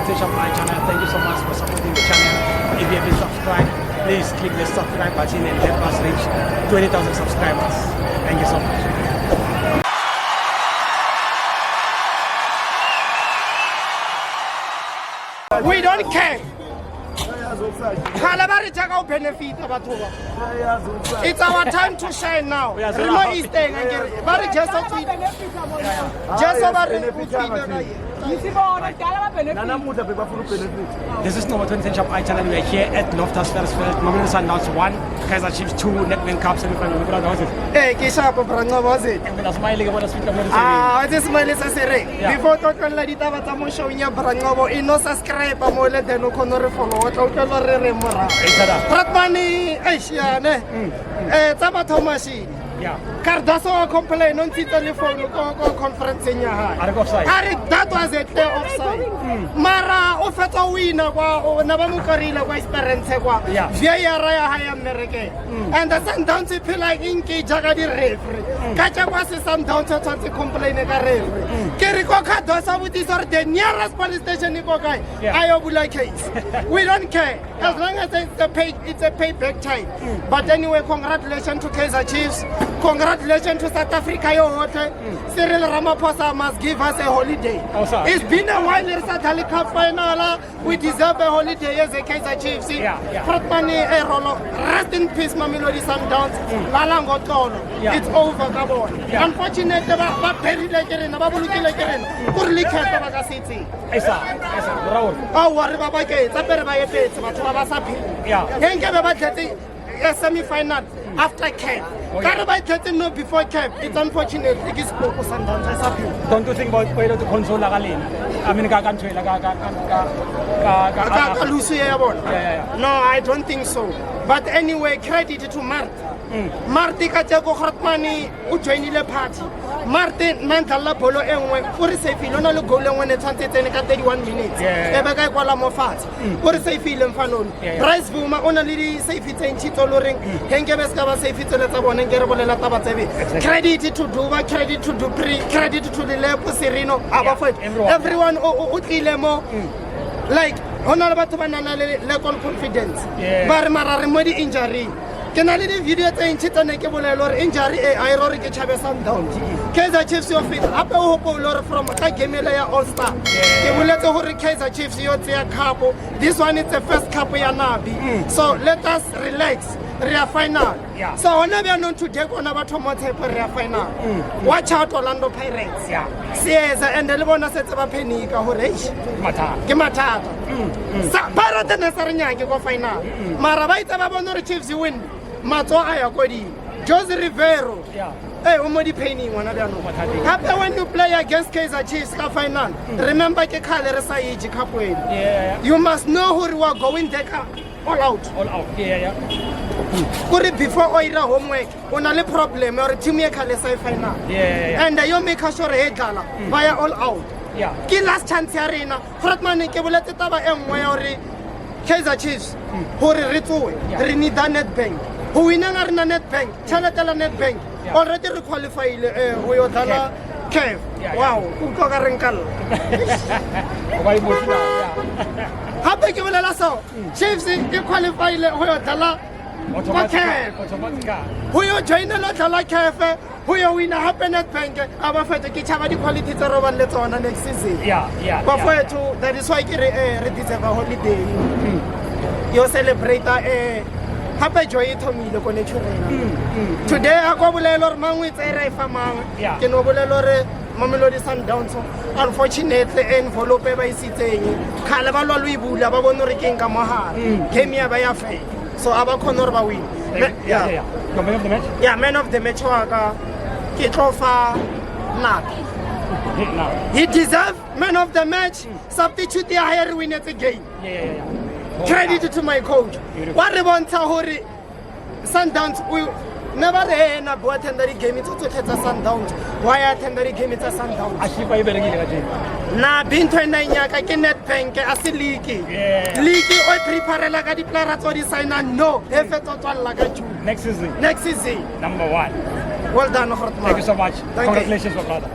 footage of my channel. Thank you so much for supporting the channel. If you haven't subscribed, please click the subscribe button and help us reach 20,000 subscribers. Thank you so much. We don't care. It's our time to shine now. This is Number 20 Shop I channel. We are here at Loftus Versfeld. Mamelodi Sundowns 1, Kaizer Chiefs 2, Nedbank Cup semi-final. Hey, Kisha, was it? I just smile as before talking like that, showing your Brangovo, in no subscribe, I'm more than no corner follow. Pratmani, Asiane, Tamatomashi. Cardaso complain on the telephone conference in your hand. That was a clear offside. Mara Ofeto winner, Navamukarila, Vice Parents, Via Raya High America. And the Sundowns feel like Inki Jagadi referee. Kacha was some down to complain a referee. Kerikoka does with this or the nearest police station in Kokai. Ayobula case. We don't care. As long as it's a payback time. But anyway, congratulations to Kaizer Chiefs. Congratulations to South Africa, your hotel. Cyril Ramaphosa must give us a holiday. It's been a while in South Africa final. We deserve a holiday as a Kaizer Chiefs. Rest in peace, Mamelodi Sundowns. Lalango Tolo. It's over, come on. Unfortunately, but very like it in a bubble like it in. Kurli Kata City. Oh, what about it's a better by a bit, but was happy. Can't get about getting a semi-final after camp. Carabao getting no before camp. It's unfortunate. It is focus on Sundowns. Don't you think about way to console Lagalin? I mean, no, I don't think so. But anyway, credit to Mart. Marti Kajago Hotmani, Ujainile party. Martin Mantala Polo and for a safe Filona Golan when it's 31 minutes. Ebaga Kuala fat. For a safe film fanon. Price Buma only safe it and Chitoloring. Hengabeska safe it at one and Gerbola Tabatevi. Credit to Duva, credit to Dupri, credit to the Lepo Sereno, Abafet. Everyone Utilemo. Like Honorable Banana level confidence. But Mara injury. Can I leave video saying Chitanekable or injury? I already get Sundowns. Kaizer Chiefs your feet. Upper Hopo from Kagemela All Star. They will let the Kaizer Chiefs your couple. This one is the first couple Yanabi. So let us relax. Real final. So whenever known to take on about Tomote Real final. Watch out Orlando Pirates. Says and the Lebona sets of a penny. Gemata. Para the Nasaranya go final. Marabaita Babonor Chiefs you win. Mato Ayakodi, Jose Rivero. Hey, Omodi Penny, one of them. Happy when you play against Kaizer Chiefs final. Remember the color Saiji Capway. You must know who you are going there all out. All out. Could it before Oira homework? Only problem or Timmy Kalesai final. And you make a sure head gala via all out. Kill last chance arena. Fratman Kebuleta Taba M. Kaizer Chiefs. Who Ritu, Rinida Nedbank. Who in an Nedbank, Chalatala Nedbank, already requalified Oyotala Cave. Wow, Ukarankal. How big you will allow? Chiefs, you qualify Oyotala. Who you join the Latala Cafe? Who you win a happy Nedbank? Our friend, the Kichavadi quality to Roman Leton next season. But for you, that is why you deserve a holiday. You celebrate a happy joy to me, the connection. Today, I go with Lord Man with a family. You know, Mamelodi Sundowns. Unfortunately, envelope by sitting. Calavalo Libu, Labono Rikinga Maha, came here by a fake. So, our Conorba win. Man of the match? Yeah, man of the match. Kitrofa Nak. He deserves man of the match. Substitute the higher winner again. Credit to my coach. What about Tahori Sundowns? We never end up attending the game. It's also a Sundowns. Why attend the game? It's a Sundowns. Na been 29 years. I cannot think as a leaky. Leaky or prepare like a declaratory sign and no effort on like a Next season. Number 1. Well done, Hortman. Thank you so much. Congratulations, brother.